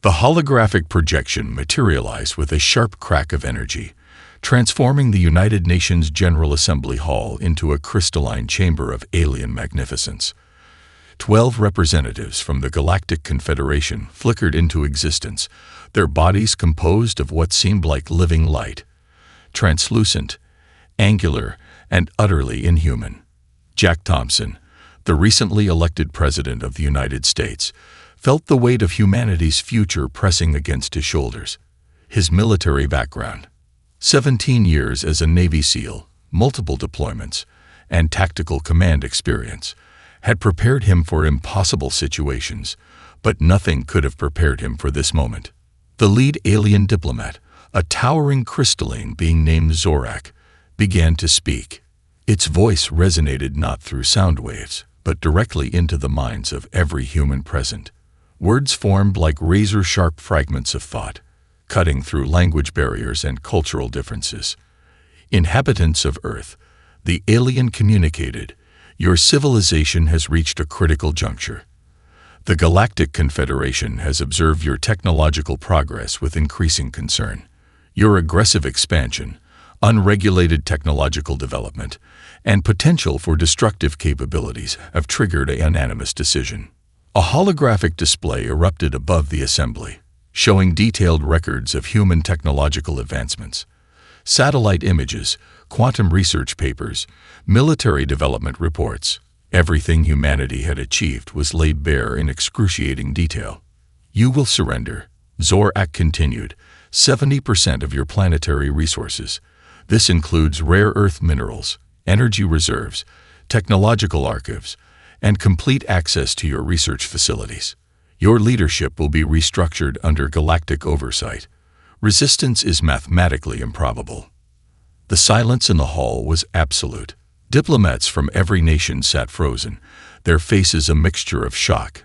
The holographic projection materialized with a sharp crack of energy, transforming the United Nations General Assembly Hall into a crystalline chamber of alien magnificence. 12 representatives from the Galactic Confederation flickered into existence, their bodies composed of what seemed like living light, translucent, angular, and utterly inhuman. Jack Thompson, the recently elected President of the United States, felt the weight of humanity's future pressing against his shoulders. His military background, 17 years as a Navy SEAL, multiple deployments, and tactical command experience, had prepared him for impossible situations, but nothing could have prepared him for this moment. The lead alien diplomat, a towering crystalline being named Zorak, began to speak. Its voice resonated not through sound waves, but directly into the minds of every human present. Words formed like razor-sharp fragments of thought, cutting through language barriers and cultural differences. Inhabitants of Earth, the alien communicated, "Your civilization has reached a critical juncture. The Galactic Confederation has observed your technological progress with increasing concern. Your aggressive expansion, unregulated technological development, and potential for destructive capabilities have triggered a unanimous decision." A holographic display erupted above the assembly, showing detailed records of human technological advancements. Satellite images, quantum research papers, military development reports. Everything humanity had achieved was laid bare in excruciating detail. "You will surrender," Zorak continued, 70% of your planetary resources. This includes rare earth minerals, energy reserves, technological archives, and complete access to your research facilities. Your leadership will be restructured under galactic oversight. Resistance is mathematically improbable. The silence in the hall was absolute. Diplomats from every nation sat frozen, their faces a mixture of shock,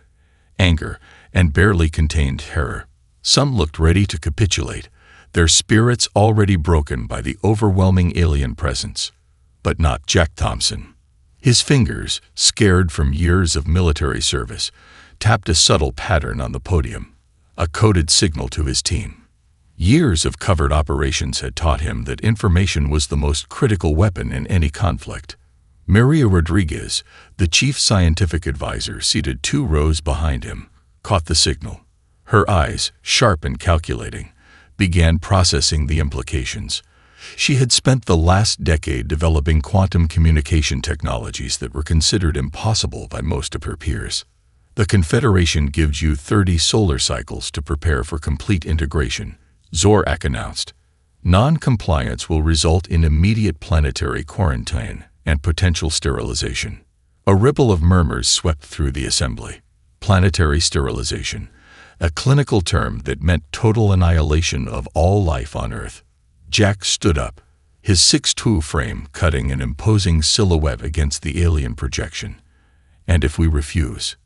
anger, and barely contained terror. Some looked ready to capitulate, their spirits already broken by the overwhelming alien presence. But not Jack Thompson. His fingers, scarred from years of military service, tapped a subtle pattern on the podium, a coded signal to his team. Years of covert operations had taught him that information was the most critical weapon in any conflict. Maria Rodriguez, the chief scientific advisor seated 2 rows behind him, caught the signal. Her eyes, sharp and calculating, began processing the implications. She had spent the last decade developing quantum communication technologies that were considered impossible by most of her peers. "The Confederation gives you 30 solar cycles to prepare for complete integration," Zorak announced. "Non-compliance will result in immediate planetary quarantine and potential sterilization." A ripple of murmurs swept through the assembly. Planetary sterilization, a clinical term that meant total annihilation of all life on Earth. Jack stood up, his 6'2" frame cutting an imposing silhouette against the alien projection. "And if we refuse?"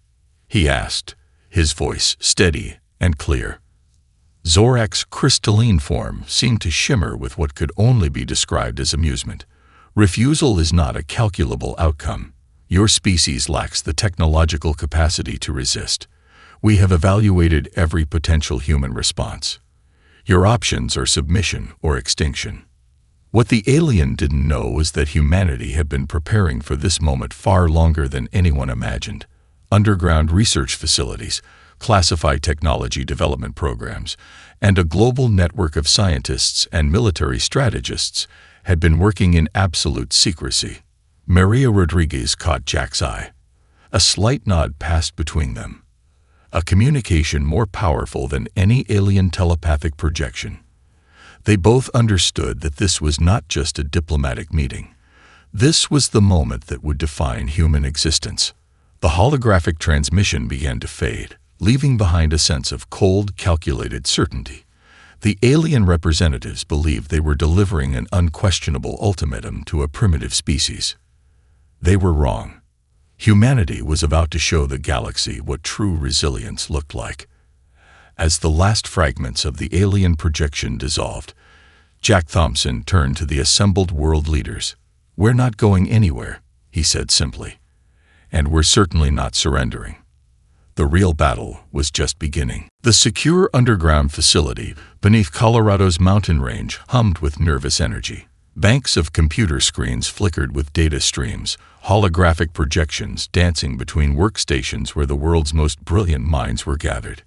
he asked, his voice steady and clear. Zorak's crystalline form seemed to shimmer with what could only be described as amusement. "Refusal is not a calculable outcome. Your species lacks the technological capacity to resist. We have evaluated every potential human response. Your options are submission or extinction." What the alien didn't know was that humanity had been preparing for this moment far longer than anyone imagined. Underground research facilities, classified technology development programs, and a global network of scientists and military strategists had been working in absolute secrecy. Maria Rodriguez caught Jack's eye. A slight nod passed between them. A communication more powerful than any alien telepathic projection. They both understood that this was not just a diplomatic meeting. This was the moment that would define human existence. The holographic transmission began to fade, leaving behind a sense of cold, calculated certainty. The alien representatives believed they were delivering an unquestionable ultimatum to a primitive species. They were wrong. Humanity was about to show the galaxy what true resilience looked like. As the last fragments of the alien projection dissolved, Jack Thompson turned to the assembled world leaders. "We're not going anywhere," he said simply. "And we're certainly not surrendering." The real battle was just beginning. The secure underground facility beneath Colorado's mountain range hummed with nervous energy. Banks of computer screens flickered with data streams, holographic projections dancing between workstations where the world's most brilliant minds were gathered.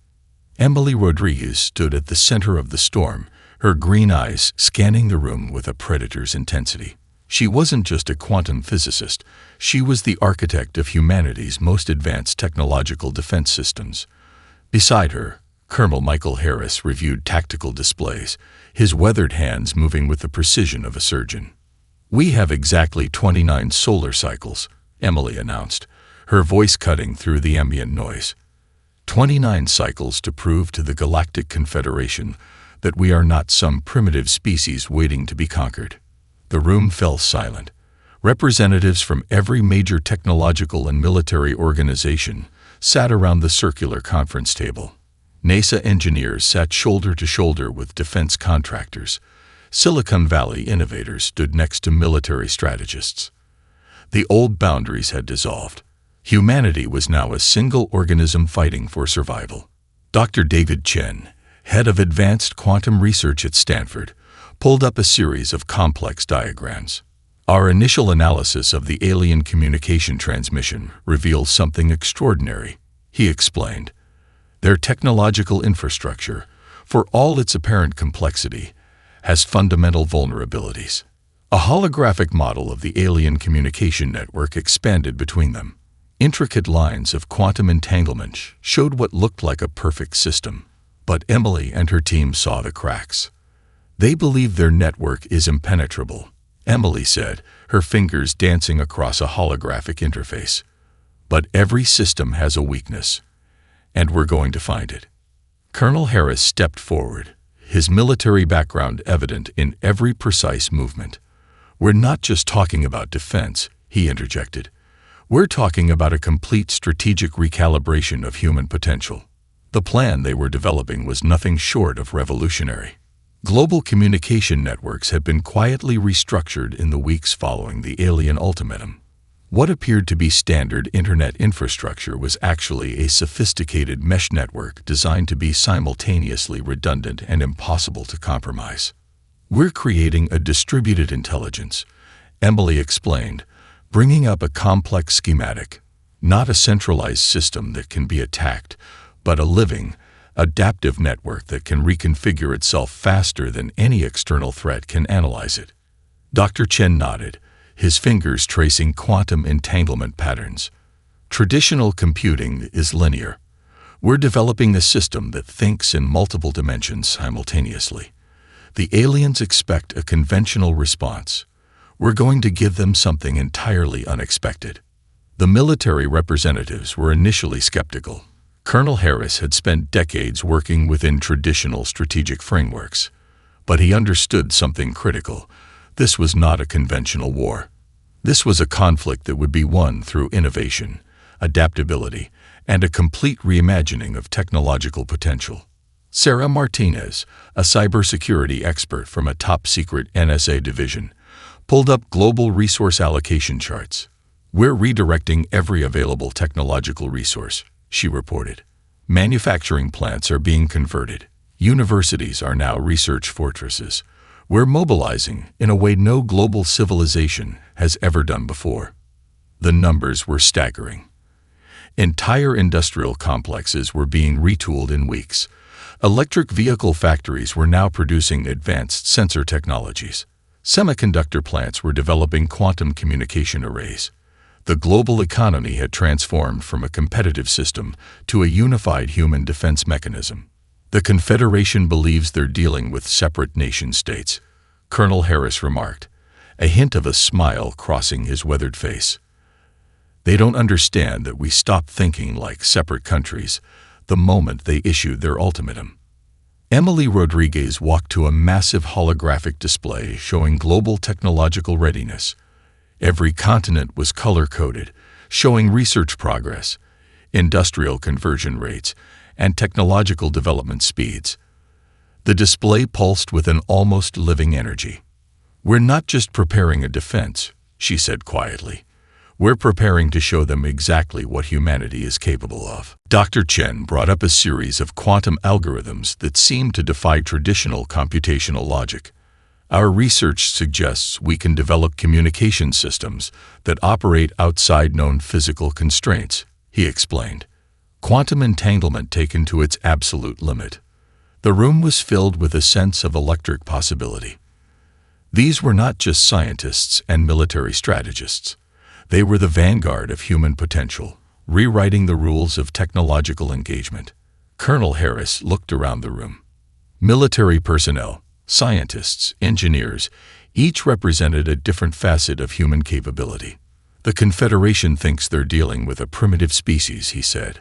Emily Rodriguez stood at the center of the storm, her green eyes scanning the room with a predator's intensity. She wasn't just a quantum physicist, she was the architect of humanity's most advanced technological defense systems. Beside her, Colonel Michael Harris reviewed tactical displays, his weathered hands moving with the precision of a surgeon. "We have exactly 29 solar cycles," Emily announced, her voice cutting through the ambient noise. 29 cycles to prove to the Galactic Confederation that we are not some primitive species waiting to be conquered. The room fell silent. Representatives from every major technological and military organization sat around the circular conference table. NASA engineers sat shoulder to shoulder with defense contractors. Silicon Valley innovators stood next to military strategists. The old boundaries had dissolved. Humanity was now a single organism fighting for survival. Dr. David Chen, head of advanced quantum research at Stanford, pulled up a series of complex diagrams. "Our initial analysis of the alien communication transmission reveals something extraordinary," he explained. "Their technological infrastructure, for all its apparent complexity, has fundamental vulnerabilities." A holographic model of the alien communication network expanded between them. Intricate lines of quantum entanglement showed what looked like a perfect system. But Emily and her team saw the cracks. "They believe their network is impenetrable," Emily said, her fingers dancing across a holographic interface. "But every system has a weakness, and we're going to find it." Colonel Harris stepped forward, his military background evident in every precise movement. "We're not just talking about defense," he interjected. "We're talking about a complete strategic recalibration of human potential." The plan they were developing was nothing short of revolutionary. Global communication networks had been quietly restructured in the weeks following the alien ultimatum. What appeared to be standard internet infrastructure was actually a sophisticated mesh network designed to be simultaneously redundant and impossible to compromise. "We're creating a distributed intelligence," Emily explained, bringing up a complex schematic, "not a centralized system that can be attacked, but a living, adaptive network that can reconfigure itself faster than any external threat can analyze it." Dr. Chen nodded, his fingers tracing quantum entanglement patterns. "Traditional computing is linear. We're developing a system that thinks in multiple dimensions simultaneously. The aliens expect a conventional response. We're going to give them something entirely unexpected." The military representatives were initially skeptical. Colonel Harris had spent decades working within traditional strategic frameworks. But he understood something critical. This was not a conventional war. This was a conflict that would be won through innovation, adaptability, and a complete reimagining of technological potential. Sarah Martinez, a cybersecurity expert from a top-secret NSA division, pulled up global resource allocation charts. "We're redirecting every available technological resource," she reported. "Manufacturing plants are being converted. Universities are now research fortresses. We're mobilizing in a way no global civilization has ever done before." The numbers were staggering. Entire industrial complexes were being retooled in weeks. Electric vehicle factories were now producing advanced sensor technologies. Semiconductor plants were developing quantum communication arrays. The global economy had transformed from a competitive system to a unified human defense mechanism. "The Confederation believes they're dealing with separate nation-states," Colonel Harris remarked, a hint of a smile crossing his weathered face. "They don't understand that we stopped thinking like separate countries the moment they issued their ultimatum." Emily Rodriguez walked to a massive holographic display showing global technological readiness. Every continent was color-coded, showing research progress, industrial conversion rates, and technological development speeds. The display pulsed with an almost living energy. "We're not just preparing a defense," she said quietly. We're preparing to show them exactly what humanity is capable of. Dr. Chen brought up a series of quantum algorithms that seem to defy traditional computational logic. Our research suggests we can develop communication systems that operate outside known physical constraints, he explained. Quantum entanglement taken to its absolute limit. The room was filled with a sense of electric possibility. These were not just scientists and military strategists. They were the vanguard of human potential, rewriting the rules of technological engagement. Colonel Harris looked around the room. Military personnel, scientists, engineers, each represented a different facet of human capability. The Confederation thinks they're dealing with a primitive species, he said.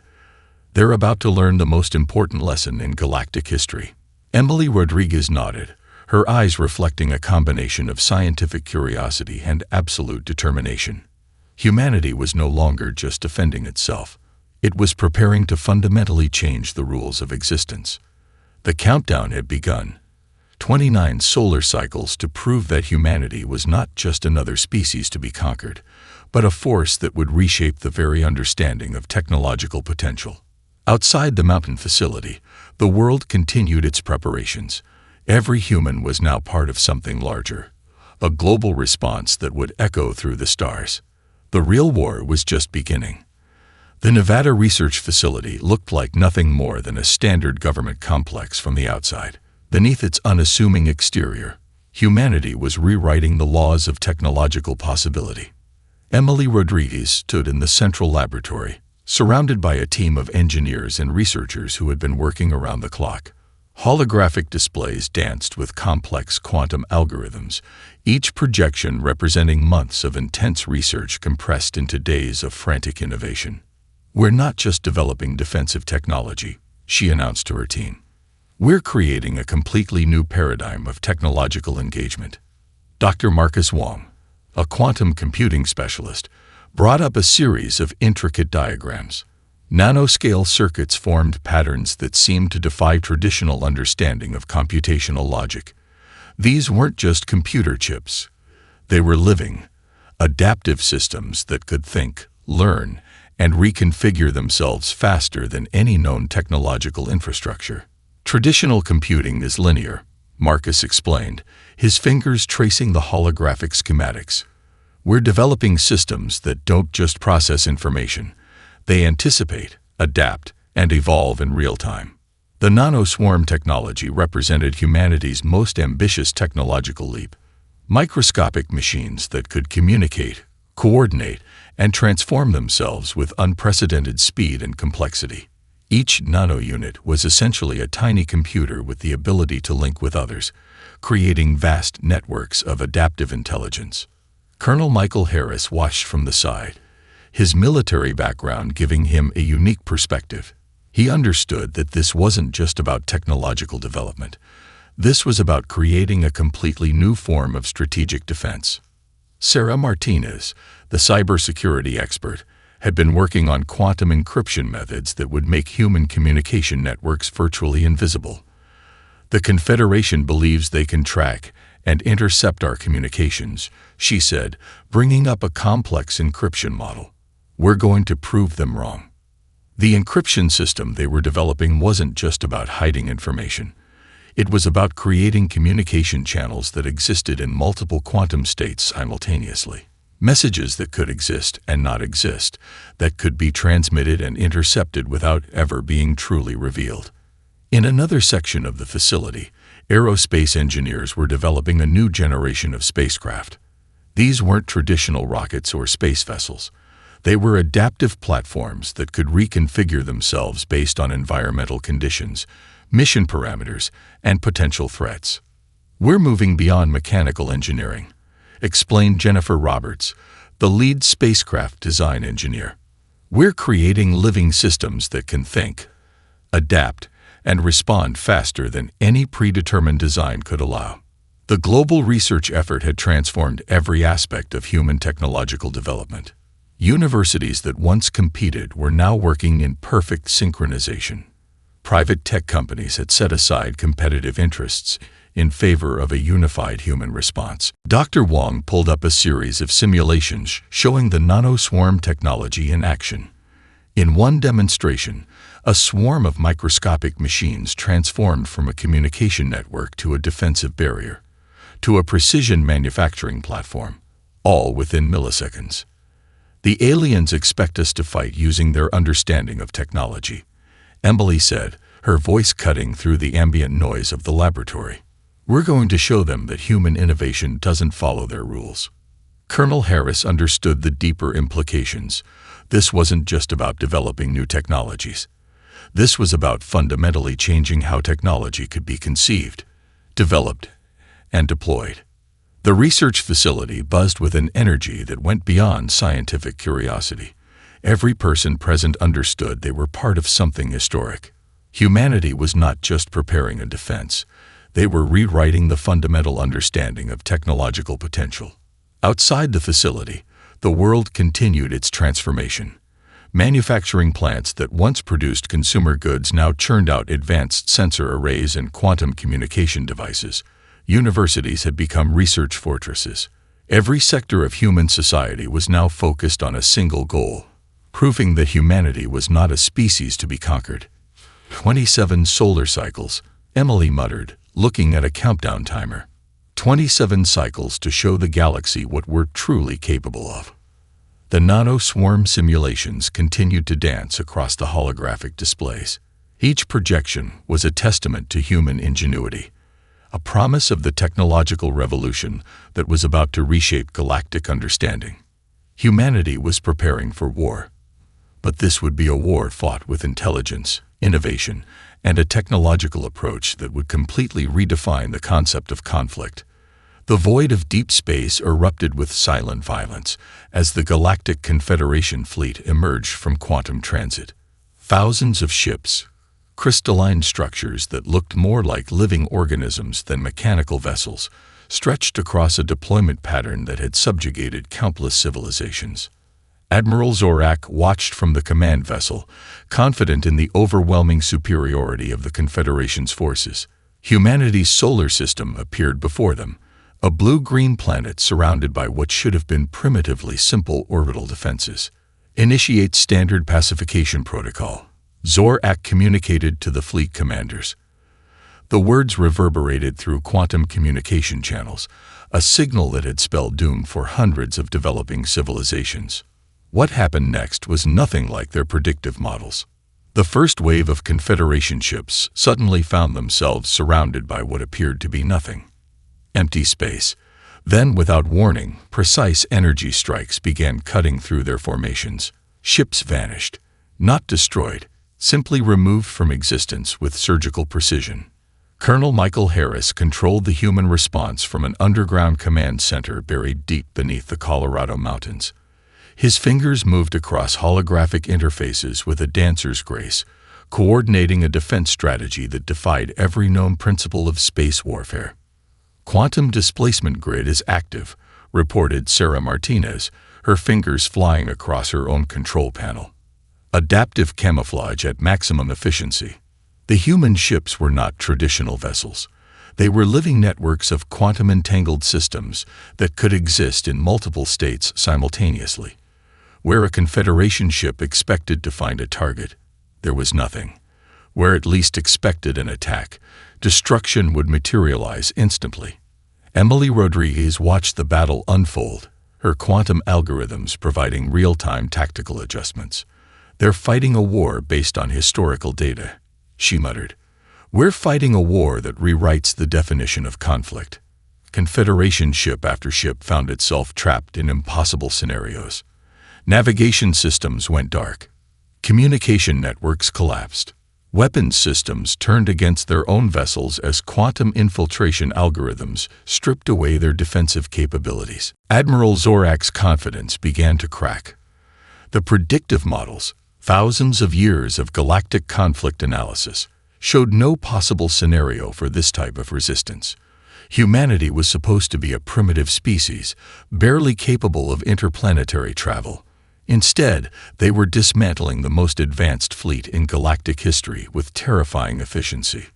They're about to learn the most important lesson in galactic history. Emily Rodriguez nodded, her eyes reflecting a combination of scientific curiosity and absolute determination. Humanity was no longer just defending itself. It was preparing to fundamentally change the rules of existence. The countdown had begun. 29 solar cycles to prove that humanity was not just another species to be conquered, but a force that would reshape the very understanding of technological potential. Outside the mountain facility, the world continued its preparations. Every human was now part of something larger, a global response that would echo through the stars. The real war was just beginning. The Nevada Research Facility looked like nothing more than a standard government complex from the outside. Beneath its unassuming exterior, humanity was rewriting the laws of technological possibility. Emily Rodriguez stood in the central laboratory, surrounded by a team of engineers and researchers who had been working around the clock. Holographic displays danced with complex quantum algorithms, each projection representing months of intense research compressed into days of frantic innovation. We're not just developing defensive technology, she announced to her team. We're creating a completely new paradigm of technological engagement. Dr. Marcus Wong, a quantum computing specialist, brought up a series of intricate diagrams. Nanoscale circuits formed patterns that seemed to defy traditional understanding of computational logic. These weren't just computer chips. They were living, adaptive systems that could think, learn, and reconfigure themselves faster than any known technological infrastructure. Traditional computing is linear, Marcus explained, his fingers tracing the holographic schematics. We're developing systems that don't just process information. They anticipate, adapt, and evolve in real time. The nanoswarm technology represented humanity's most ambitious technological leap. Microscopic machines that could communicate, coordinate, and transform themselves with unprecedented speed and complexity. Each nano-unit was essentially a tiny computer with the ability to link with others, creating vast networks of adaptive intelligence. Colonel Michael Harris watched from the side, his military background giving him a unique perspective. He understood that this wasn't just about technological development. This was about creating a completely new form of strategic defense. Sarah Martinez, the cybersecurity expert, had been working on quantum encryption methods that would make human communication networks virtually invisible. The Confederation believes they can track and intercept our communications, she said, bringing up a complex encryption model. We're going to prove them wrong. The encryption system they were developing wasn't just about hiding information. It was about creating communication channels that existed in multiple quantum states simultaneously. Messages that could exist and not exist, that could be transmitted and intercepted without ever being truly revealed. In another section of the facility, aerospace engineers were developing a new generation of spacecraft. These weren't traditional rockets or space vessels. They were adaptive platforms that could reconfigure themselves based on environmental conditions, mission parameters, and potential threats. We're moving beyond mechanical engineering, explained Jennifer Roberts, the lead spacecraft design engineer. We're creating living systems that can think, adapt, and respond faster than any predetermined design could allow. The global research effort had transformed every aspect of human technological development. Universities that once competed were now working in perfect synchronization. Private tech companies had set aside competitive interests, in favor of a unified human response. Dr. Wong pulled up a series of simulations showing the nanoswarm technology in action. In one demonstration, a swarm of microscopic machines transformed from a communication network to a defensive barrier, to a precision manufacturing platform, all within milliseconds. The aliens expect us to fight using their understanding of technology, Emily said, her voice cutting through the ambient noise of the laboratory. We're going to show them that human innovation doesn't follow their rules. Colonel Harris understood the deeper implications. This wasn't just about developing new technologies. This was about fundamentally changing how technology could be conceived, developed, and deployed. The research facility buzzed with an energy that went beyond scientific curiosity. Every person present understood they were part of something historic. Humanity was not just preparing a defense. They were rewriting the fundamental understanding of technological potential. Outside the facility, the world continued its transformation. Manufacturing plants that once produced consumer goods now churned out advanced sensor arrays and quantum communication devices. Universities had become research fortresses. Every sector of human society was now focused on a single goal, proving that humanity was not a species to be conquered. 27 solar cycles, Emily muttered, looking at a countdown timer. 27 cycles to show the galaxy what we're truly capable of. The nano-swarm simulations continued to dance across the holographic displays. Each projection was a testament to human ingenuity, a promise of the technological revolution that was about to reshape galactic understanding. Humanity was preparing for war. But this would be a war fought with intelligence, innovation, and a technological approach that would completely redefine the concept of conflict. The void of deep space erupted with silent violence as the Galactic Confederation fleet emerged from quantum transit. Thousands of ships, crystalline structures that looked more like living organisms than mechanical vessels, stretched across a deployment pattern that had subjugated countless civilizations. Admiral Zorak watched from the command vessel, confident in the overwhelming superiority of the Confederation's forces. Humanity's solar system appeared before them, a blue-green planet surrounded by what should have been primitively simple orbital defenses. Initiate standard pacification protocol, Zorak communicated to the fleet commanders. The words reverberated through quantum communication channels, a signal that had spelled doom for hundreds of developing civilizations. What happened next was nothing like their predictive models. The first wave of Confederation ships suddenly found themselves surrounded by what appeared to be nothing. Empty space. Then, without warning, precise energy strikes began cutting through their formations. Ships vanished, not destroyed, simply removed from existence with surgical precision. Colonel Michael Harris controlled the human response from an underground command center buried deep beneath the Colorado mountains. His fingers moved across holographic interfaces with a dancer's grace, coordinating a defense strategy that defied every known principle of space warfare. Quantum displacement grid is active, reported Sarah Martinez, her fingers flying across her own control panel. Adaptive camouflage at maximum efficiency. The human ships were not traditional vessels. They were living networks of quantum-entangled systems that could exist in multiple states simultaneously. Where a Confederation ship expected to find a target, there was nothing. Where it least expected an attack, destruction would materialize instantly. Emily Rodriguez watched the battle unfold, her quantum algorithms providing real-time tactical adjustments. They're fighting a war based on historical data, she muttered. We're fighting a war that rewrites the definition of conflict. Confederation ship after ship found itself trapped in impossible scenarios. Navigation systems went dark. Communication networks collapsed. Weapons systems turned against their own vessels as quantum infiltration algorithms stripped away their defensive capabilities. Admiral Zorak's confidence began to crack. The predictive models, thousands of years of galactic conflict analysis, showed no possible scenario for this type of resistance. Humanity was supposed to be a primitive species, barely capable of interplanetary travel. Instead, they were dismantling the most advanced fleet in galactic history with terrifying efficiency.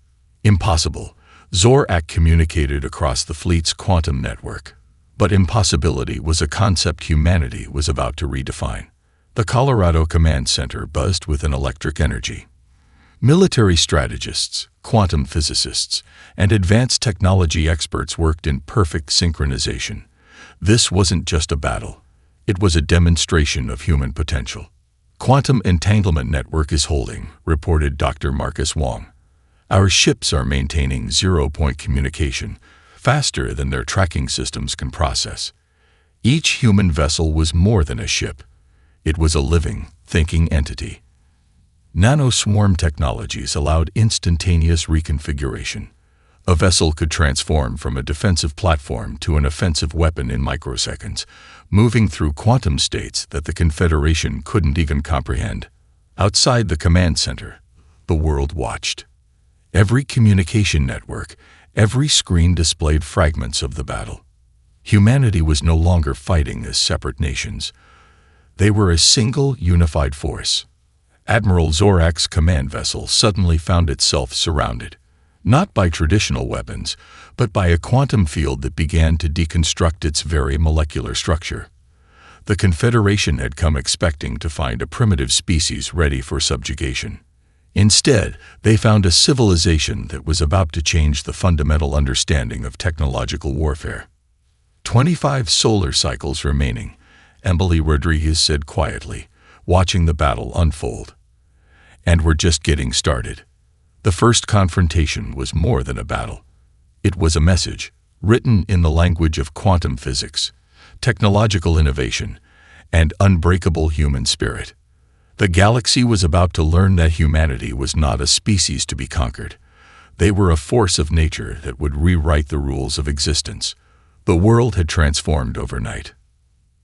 Impossible, Zorak communicated across the fleet's quantum network. But impossibility was a concept humanity was about to redefine. The Colorado Command Center buzzed with an electric energy. Military strategists, quantum physicists, and advanced technology experts worked in perfect synchronization. This wasn't just a battle. It was a demonstration of human potential. Quantum entanglement network is holding, reported Dr. Marcus Wong. Our ships are maintaining zero-point communication, faster than their tracking systems can process. Each human vessel was more than a ship. It was a living, thinking entity. Nanoswarm technologies allowed instantaneous reconfiguration. A vessel could transform from a defensive platform to an offensive weapon in microseconds, moving through quantum states that the Confederation couldn't even comprehend. Outside the command center, the world watched. Every communication network, every screen displayed fragments of the battle. Humanity was no longer fighting as separate nations. They were a single, unified force. Admiral Zorak's command vessel suddenly found itself surrounded, not by traditional weapons, but by a quantum field that began to deconstruct its very molecular structure. The Confederation had come expecting to find a primitive species ready for subjugation. Instead, they found a civilization that was about to change the fundamental understanding of technological warfare. 25 solar cycles remaining, Emily Rodriguez said quietly, watching the battle unfold. And we're just getting started. The first confrontation was more than a battle. It was a message, written in the language of quantum physics, technological innovation, and unbreakable human spirit. The galaxy was about to learn that humanity was not a species to be conquered. They were a force of nature that would rewrite the rules of existence. The world had transformed overnight.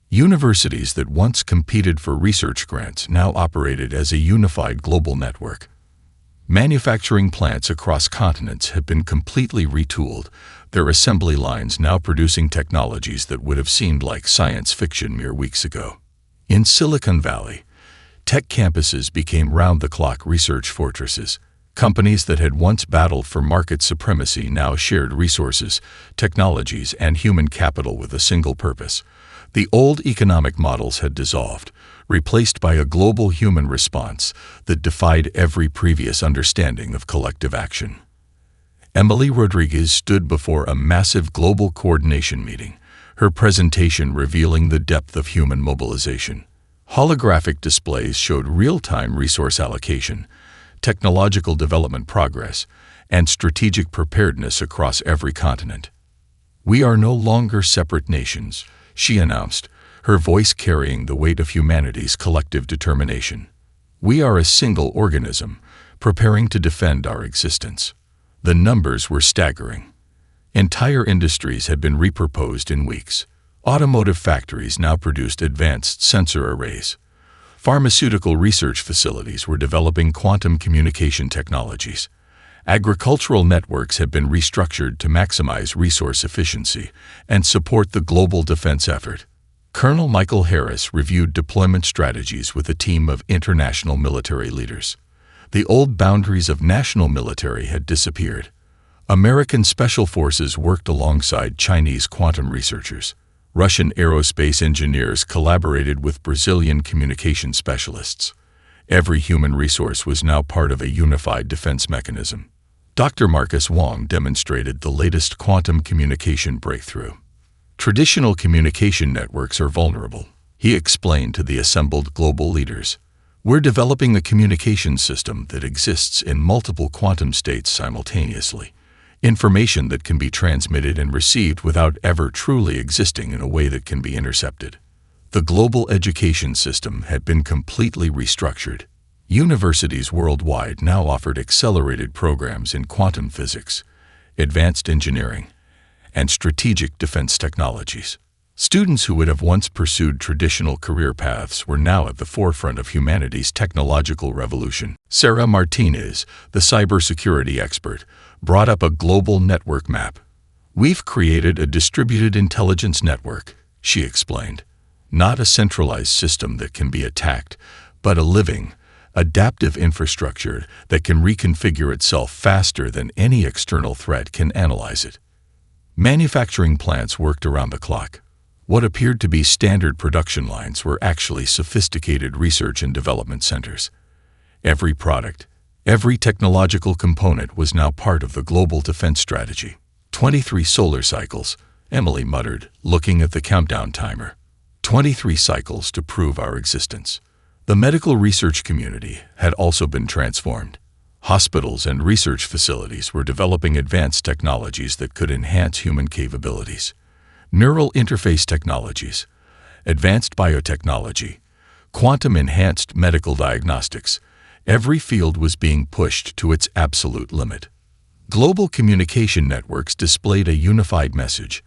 Universities that once competed for research grants now operated as a unified global network. Manufacturing plants across continents had been completely retooled, their assembly lines now producing technologies that would have seemed like science fiction mere weeks ago. In Silicon Valley, tech campuses became round-the-clock research fortresses. Companies that had once battled for market supremacy now shared resources, technologies, and human capital with a single purpose. The old economic models had dissolved, replaced by a global human response that defied every previous understanding of collective action. Emily Rodriguez stood before a massive global coordination meeting, her presentation revealing the depth of human mobilization. Holographic displays showed real-time resource allocation, technological development progress, and strategic preparedness across every continent. "We are no longer separate nations," she announced, her voice carrying the weight of humanity's collective determination. "We are a single organism, preparing to defend our existence." The numbers were staggering. Entire industries had been repurposed in weeks. Automotive factories now produced advanced sensor arrays. Pharmaceutical research facilities were developing quantum communication technologies. Agricultural networks had been restructured to maximize resource efficiency and support the global defense effort. Colonel Michael Harris reviewed deployment strategies with a team of international military leaders. The old boundaries of national military had disappeared. American special forces worked alongside Chinese quantum researchers. Russian aerospace engineers collaborated with Brazilian communication specialists. Every human resource was now part of a unified defense mechanism. Dr. Marcus Wong demonstrated the latest quantum communication breakthrough. Traditional communication networks are vulnerable, he explained to the assembled global leaders. We're developing a communication system that exists in multiple quantum states simultaneously. Information that can be transmitted and received without ever truly existing in a way that can be intercepted. The global education system had been completely restructured. Universities worldwide now offered accelerated programs in quantum physics, advanced engineering, and strategic defense technologies. Students who would have once pursued traditional career paths were now at the forefront of humanity's technological revolution. Sarah Martinez, the cybersecurity expert, brought up a global network map. "We've created a distributed intelligence network," she explained. "Not a centralized system that can be attacked, but a living, adaptive infrastructure that can reconfigure itself faster than any external threat can analyze it. Manufacturing plants worked around the clock. What appeared to be standard production lines were actually sophisticated research and development centers. Every product, every technological component was now part of the global defense strategy. 23 solar cycles, Emily muttered, looking at the countdown timer. 23 cycles to prove our existence. The medical research community had also been transformed. Hospitals and research facilities were developing advanced technologies that could enhance human capabilities. Neural interface technologies, advanced biotechnology, quantum-enhanced medical diagnostics. Every field was being pushed to its absolute limit. Global communication networks displayed a unified message.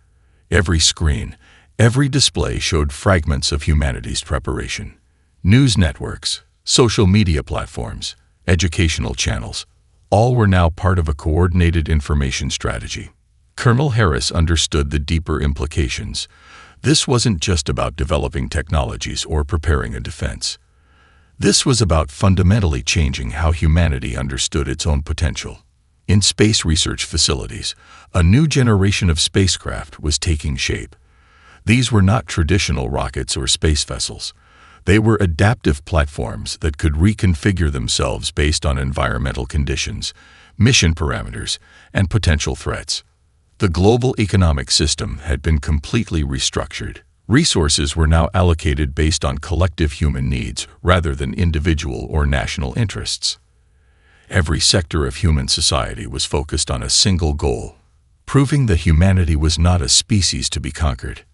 Every screen, every display showed fragments of humanity's preparation. News networks, social media platforms, educational channels, all were now part of a coordinated information strategy. Colonel Harris understood the deeper implications. This wasn't just about developing technologies or preparing a defense. This was about fundamentally changing how humanity understood its own potential. In space research facilities, a new generation of spacecraft was taking shape. These were not traditional rockets or space vessels. They were adaptive platforms that could reconfigure themselves based on environmental conditions, mission parameters, and potential threats. The global economic system had been completely restructured. Resources were now allocated based on collective human needs rather than individual or national interests. Every sector of human society was focused on a single goal, proving that humanity was not a species to be conquered.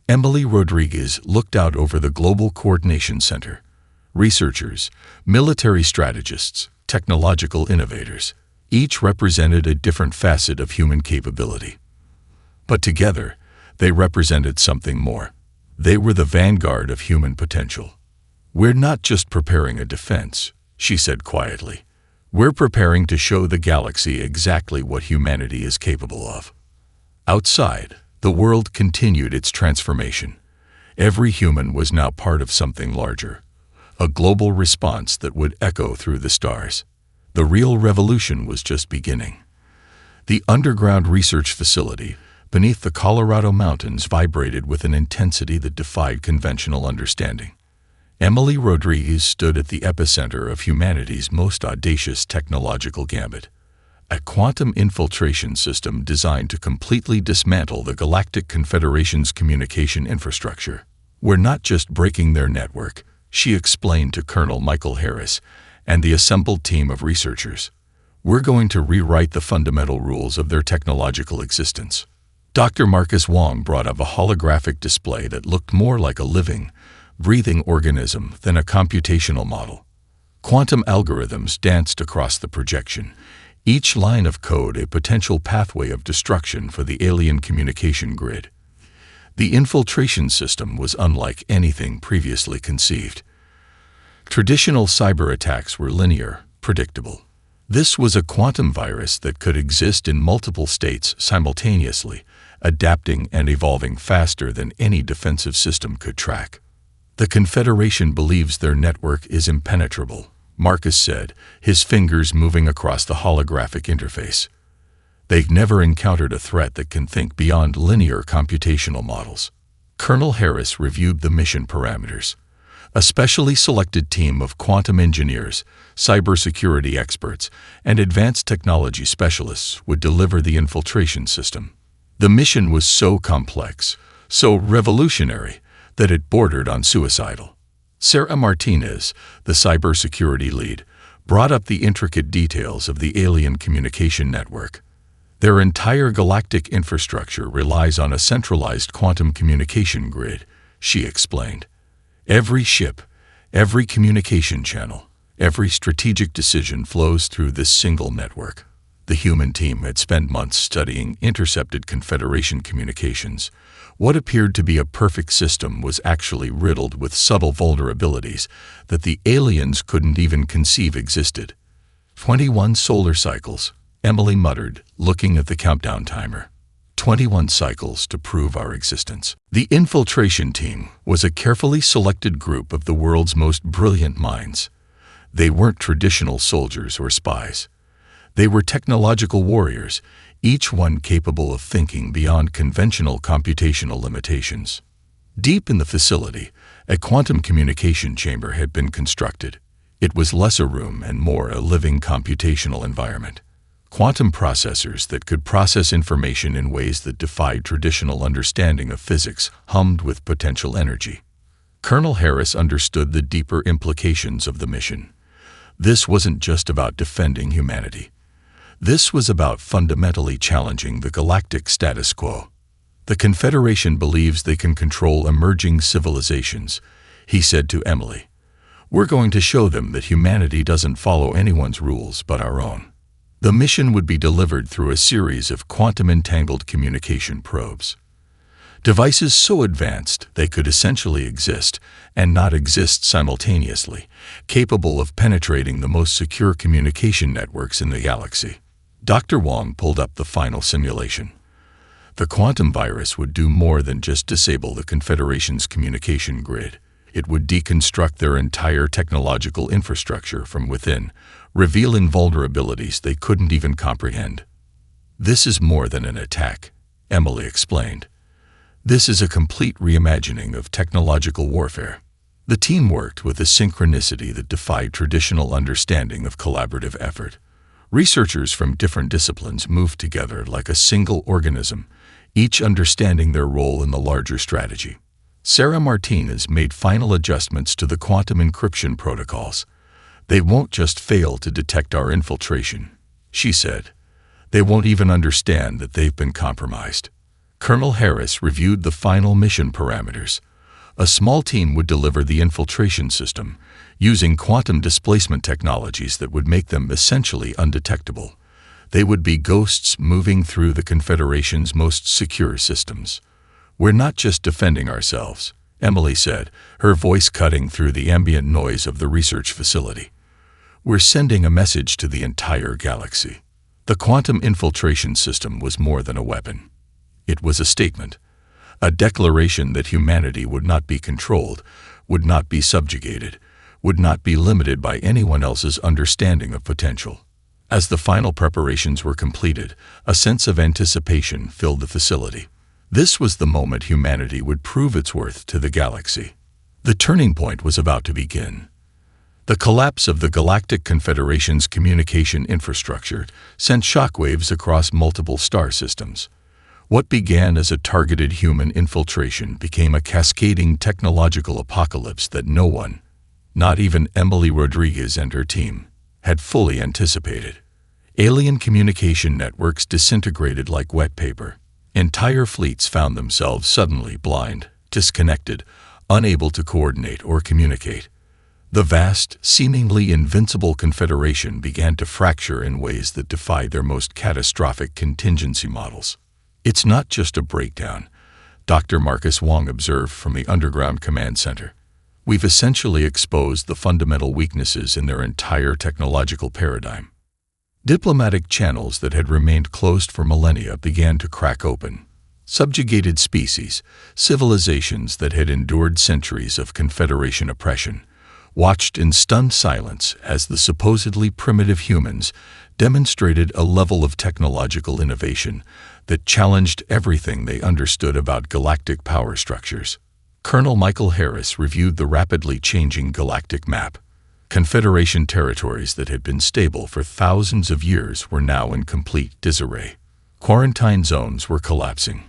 Emily Rodriguez looked out over the Global Coordination Center. Researchers, military strategists, technological innovators, each represented a different facet of human capability. But together, they represented something more. They were the vanguard of human potential. "We're not just preparing a defense," she said quietly. "We're preparing to show the galaxy exactly what humanity is capable of." Outside, the world continued its transformation. Every human was now part of something larger, a global response that would echo through the stars. The real revolution was just beginning. The underground research facility beneath the Colorado mountains vibrated with an intensity that defied conventional understanding. Emily Rodriguez stood at the epicenter of humanity's most audacious technological gambit. A quantum infiltration system designed to completely dismantle the Galactic Confederation's communication infrastructure. "We're not just breaking their network," she explained to Colonel Michael Harris and the assembled team of researchers. "We're going to rewrite the fundamental rules of their technological existence." Dr. Marcus Wong brought up a holographic display that looked more like a living, breathing organism than a computational model. Quantum algorithms danced across the projection, each line of code a potential pathway of destruction for the alien communication grid. The infiltration system was unlike anything previously conceived. Traditional cyber attacks were linear, predictable. This was a quantum virus that could exist in multiple states simultaneously, adapting and evolving faster than any defensive system could track. "The Confederation believes their network is impenetrable," Marcus said, his fingers moving across the holographic interface. "They've never encountered a threat that can think beyond linear computational models." Colonel Harris reviewed the mission parameters. A specially selected team of quantum engineers, cybersecurity experts, and advanced technology specialists would deliver the infiltration system. The mission was so complex, so revolutionary, that it bordered on suicidal. Sarah Martinez, the cybersecurity lead, brought up the intricate details of the alien communication network. "Their entire galactic infrastructure relies on a centralized quantum communication grid," she explained. "Every ship, every communication channel, every strategic decision flows through this single network." The human team had spent months studying intercepted Confederation communications. What appeared to be a perfect system was actually riddled with subtle vulnerabilities that the aliens couldn't even conceive existed. 21 solar cycles, Emily muttered, looking at the countdown timer. 21 cycles to prove our existence. The infiltration team was a carefully selected group of the world's most brilliant minds. They weren't traditional soldiers or spies. They were technological warriors, each one capable of thinking beyond conventional computational limitations. Deep in the facility, a quantum communication chamber had been constructed. It was less a room and more a living computational environment. Quantum processors that could process information in ways that defied traditional understanding of physics hummed with potential energy. Colonel Harris understood the deeper implications of the mission. This wasn't just about defending humanity. This was about fundamentally challenging the galactic status quo. The Confederation believes they can control emerging civilizations, he said to Emily. We're going to show them that humanity doesn't follow anyone's rules but our own. The mission would be delivered through a series of quantum-entangled communication probes. Devices so advanced they could essentially exist and not exist simultaneously, capable of penetrating the most secure communication networks in the galaxy. Dr. Wong pulled up the final simulation. The quantum virus would do more than just disable the Confederation's communication grid. It would deconstruct their entire technological infrastructure from within, revealing vulnerabilities they couldn't even comprehend. This is more than an attack, Emily explained. This is a complete reimagining of technological warfare. The team worked with a synchronicity that defied traditional understanding of collaborative effort. Researchers from different disciplines moved together like a single organism, each understanding their role in the larger strategy. Sarah Martinez made final adjustments to the quantum encryption protocols. They won't just fail to detect our infiltration, she said. They won't even understand that they've been compromised. Colonel Harris reviewed the final mission parameters. A small team would deliver the infiltration system, using quantum displacement technologies that would make them essentially undetectable. They would be ghosts moving through the Confederation's most secure systems. We're not just defending ourselves, Emily said, her voice cutting through the ambient noise of the research facility. We're sending a message to the entire galaxy. The quantum infiltration system was more than a weapon. It was a statement, a declaration that humanity would not be controlled, would not be subjugated, would not be limited by anyone else's understanding of potential. As the final preparations were completed, a sense of anticipation filled the facility. This was the moment humanity would prove its worth to the galaxy. The turning point was about to begin. The collapse of the Galactic Confederation's communication infrastructure sent shockwaves across multiple star systems. What began as a targeted human infiltration became a cascading technological apocalypse that no one, not even Emily Rodriguez and her team, had fully anticipated. Alien communication networks disintegrated like wet paper. Entire fleets found themselves suddenly blind, disconnected, unable to coordinate or communicate. The vast, seemingly invincible Confederation began to fracture in ways that defied their most catastrophic contingency models. It's not just a breakdown, Dr. Marcus Wong observed from the underground command center. We've essentially exposed the fundamental weaknesses in their entire technological paradigm. Diplomatic channels that had remained closed for millennia began to crack open. Subjugated species, civilizations that had endured centuries of Confederation oppression, watched in stunned silence as the supposedly primitive humans demonstrated a level of technological innovation that challenged everything they understood about galactic power structures. Colonel Michael Harris reviewed the rapidly changing galactic map. Confederation territories that had been stable for thousands of years were now in complete disarray. Quarantine zones were collapsing.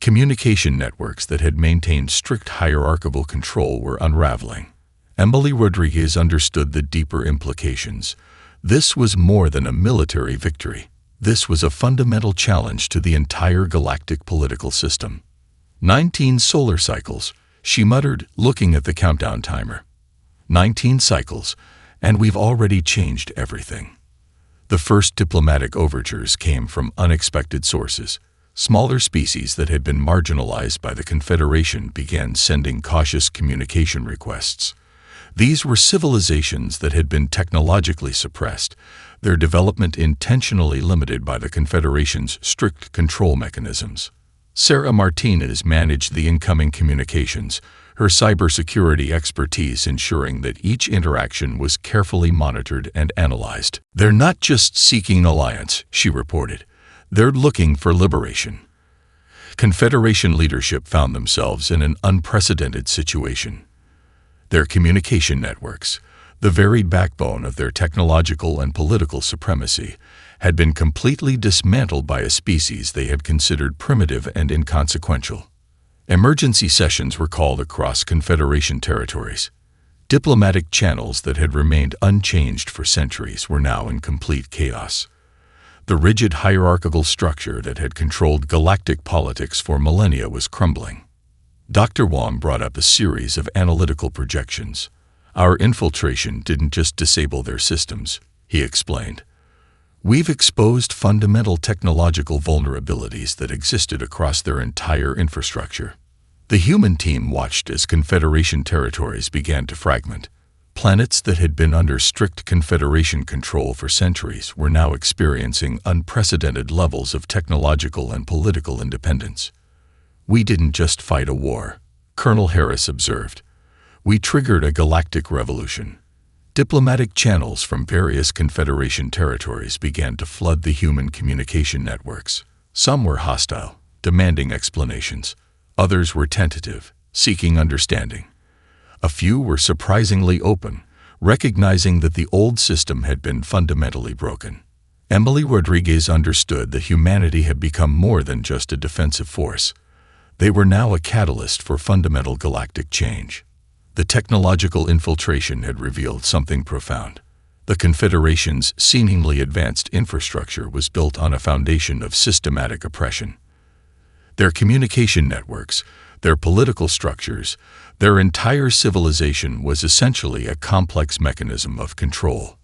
Communication networks that had maintained strict hierarchical control were unraveling. Emily Rodriguez understood the deeper implications. This was more than a military victory. This was a fundamental challenge to the entire galactic political system. 19 solar cycles, she muttered, looking at the countdown timer. 19 cycles, and we've already changed everything. The first diplomatic overtures came from unexpected sources. Smaller species that had been marginalized by the Confederation began sending cautious communication requests. These were civilizations that had been technologically suppressed, their development intentionally limited by the Confederation's strict control mechanisms. Sarah Martinez managed the incoming communications, her cybersecurity expertise ensuring that each interaction was carefully monitored and analyzed. "They're not just seeking alliance," she reported. "They're looking for liberation." Confederation leadership found themselves in an unprecedented situation. Their communication networks, the varied backbone of their technological and political supremacy, had been completely dismantled by a species they had considered primitive and inconsequential. Emergency sessions were called across Confederation territories. Diplomatic channels that had remained unchanged for centuries were now in complete chaos. The rigid hierarchical structure that had controlled galactic politics for millennia was crumbling. Dr. Wong brought up a series of analytical projections. "Our infiltration didn't just disable their systems," he explained. "We've exposed fundamental technological vulnerabilities that existed across their entire infrastructure." The human team watched as Confederation territories began to fragment. Planets that had been under strict Confederation control for centuries were now experiencing unprecedented levels of technological and political independence. "We didn't just fight a war," Colonel Harris observed. "We triggered a galactic revolution." Diplomatic channels from various Confederation territories began to flood the human communication networks. Some were hostile, demanding explanations. Others were tentative, seeking understanding. A few were surprisingly open, recognizing that the old system had been fundamentally broken. Emily Rodriguez understood that humanity had become more than just a defensive force. They were now a catalyst for fundamental galactic change. The technological infiltration had revealed something profound. The Confederation's seemingly advanced infrastructure was built on a foundation of systematic oppression. Their communication networks, their political structures, their entire civilization was essentially a complex mechanism of control.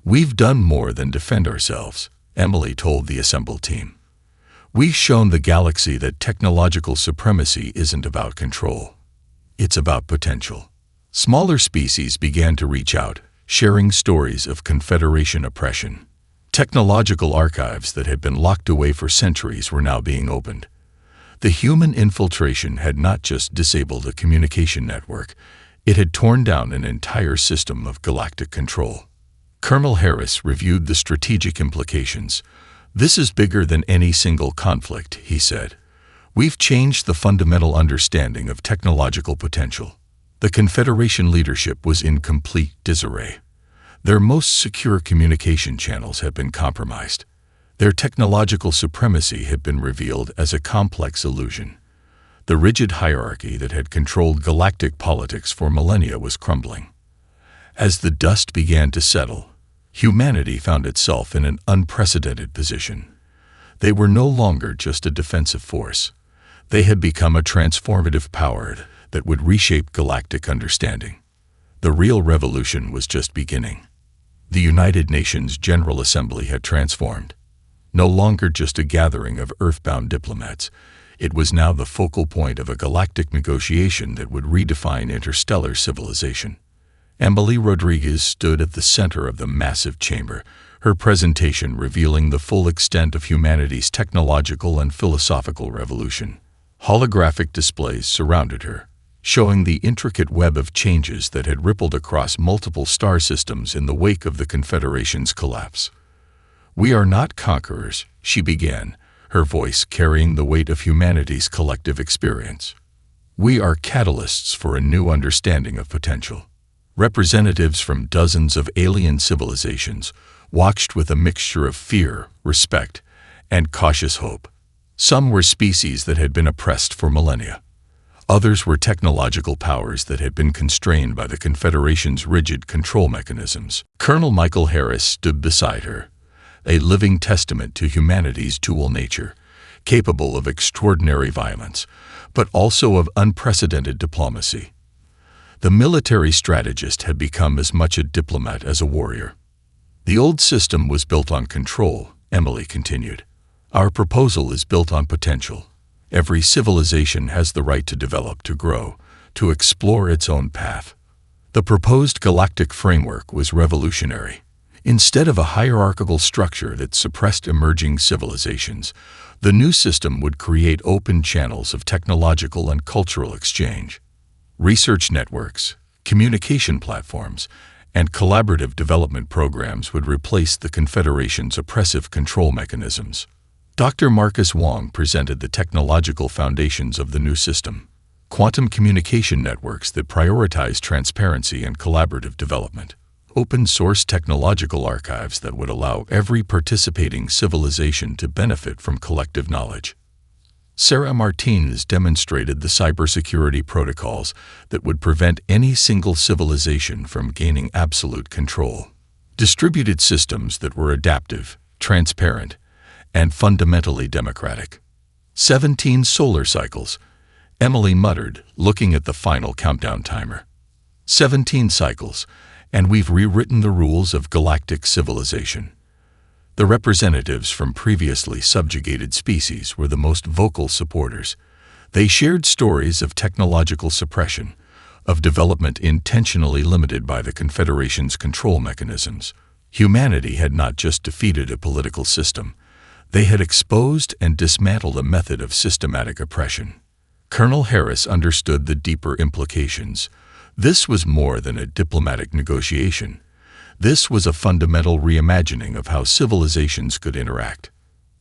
"We've done more than defend ourselves," Emily told the assembled team. "We've shown the galaxy that technological supremacy isn't about control. It's about potential." Smaller species began to reach out, sharing stories of Confederation oppression. Technological archives that had been locked away for centuries were now being opened. The human infiltration had not just disabled a communication network, it had torn down an entire system of galactic control. Colonel Harris reviewed the strategic implications. "This is bigger than any single conflict," he said. "We've changed the fundamental understanding of technological potential." The Confederation leadership was in complete disarray. Their most secure communication channels had been compromised. Their technological supremacy had been revealed as a complex illusion. The rigid hierarchy that had controlled galactic politics for millennia was crumbling. As the dust began to settle, humanity found itself in an unprecedented position. They were no longer just a defensive force. They had become a transformative power that would reshape galactic understanding. The real revolution was just beginning. The United Nations General Assembly had transformed. No longer just a gathering of earthbound diplomats, it was now the focal point of a galactic negotiation that would redefine interstellar civilization. Emily Rodriguez stood at the center of the massive chamber, her presentation revealing the full extent of humanity's technological and philosophical revolution. Holographic displays surrounded her, showing the intricate web of changes that had rippled across multiple star systems in the wake of the Confederation's collapse. "We are not conquerors," she began, her voice carrying the weight of humanity's collective experience. "We are catalysts for a new understanding of potential." Representatives from dozens of alien civilizations watched with a mixture of fear, respect, and cautious hope. Some were species that had been oppressed for millennia. Others were technological powers that had been constrained by the Confederation's rigid control mechanisms. Colonel Michael Harris stood beside her, a living testament to humanity's dual nature, capable of extraordinary violence, but also of unprecedented diplomacy. The military strategist had become as much a diplomat as a warrior. "The old system was built on control," Emily continued. "Our proposal is built on potential. Every civilization has the right to develop, to grow, to explore its own path." The proposed galactic framework was revolutionary. Instead of a hierarchical structure that suppressed emerging civilizations, the new system would create open channels of technological and cultural exchange. Research networks, communication platforms, and collaborative development programs would replace the Confederation's oppressive control mechanisms. Dr. Marcus Wong presented the technological foundations of the new system: quantum communication networks that prioritize transparency and collaborative development, open-source technological archives that would allow every participating civilization to benefit from collective knowledge. Sarah Martinez demonstrated the cybersecurity protocols that would prevent any single civilization from gaining absolute control. Distributed systems that were adaptive, transparent, and fundamentally democratic. 17 solar cycles, Emily muttered, looking at the final countdown timer. 17 cycles, and we've rewritten the rules of galactic civilization. The representatives from previously subjugated species were the most vocal supporters. They shared stories of technological suppression, of development intentionally limited by the Confederation's control mechanisms. Humanity had not just defeated a political system, they had exposed and dismantled a method of systematic oppression. Colonel Harris understood the deeper implications. This was more than a diplomatic negotiation. This was a fundamental reimagining of how civilizations could interact.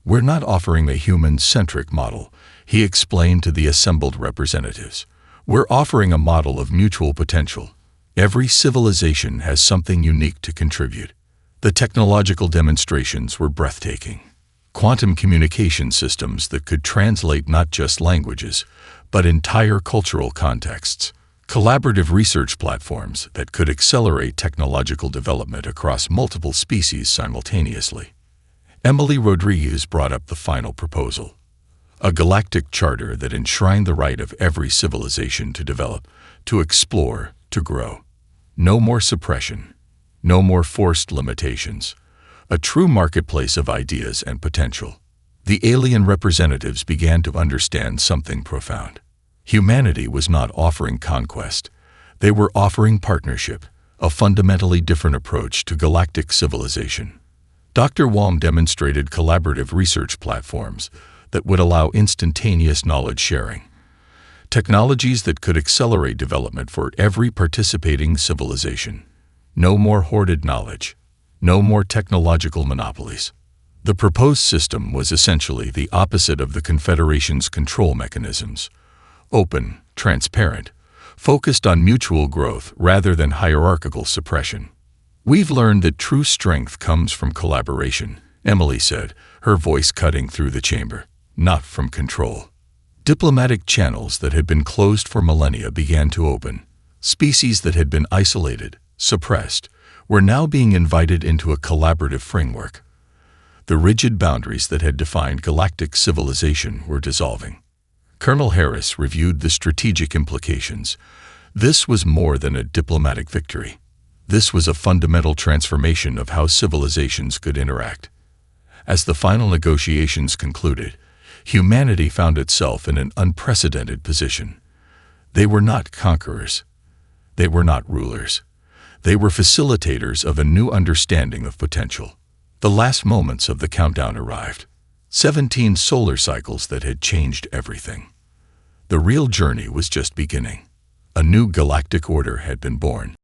We're not offering a human-centric model, he explained to the assembled representatives. We're offering a model of mutual potential. Every civilization has something unique to contribute. The technological demonstrations were breathtaking. Quantum communication systems that could translate not just languages, but entire cultural contexts. Collaborative research platforms that could accelerate technological development across multiple species simultaneously. Emily Rodriguez brought up the final proposal: a galactic charter that enshrined the right of every civilization to develop, to explore, to grow. No more suppression, no more forced limitations. A true marketplace of ideas and potential. The alien representatives began to understand something profound. Humanity was not offering conquest. They were offering partnership, a fundamentally different approach to galactic civilization. Dr. Wong demonstrated collaborative research platforms that would allow instantaneous knowledge sharing. Technologies that could accelerate development for every participating civilization. No more hoarded knowledge. No more technological monopolies. The proposed system was essentially the opposite of the Confederation's control mechanisms. Open, transparent, focused on mutual growth rather than hierarchical suppression. We've learned that true strength comes from collaboration, Emily said, her voice cutting through the chamber, not from control. Diplomatic channels that had been closed for millennia began to open. Species that had been isolated, suppressed, were now being invited into a collaborative framework. The rigid boundaries that had defined galactic civilization were dissolving. Colonel Harris reviewed the strategic implications. This was more than a diplomatic victory. This was a fundamental transformation of how civilizations could interact. As the final negotiations concluded, humanity found itself in an unprecedented position. They were not conquerors. They were not rulers. They were facilitators of a new understanding of potential. The last moments of the countdown arrived. 17 solar cycles that had changed everything. The real journey was just beginning. A new galactic order had been born.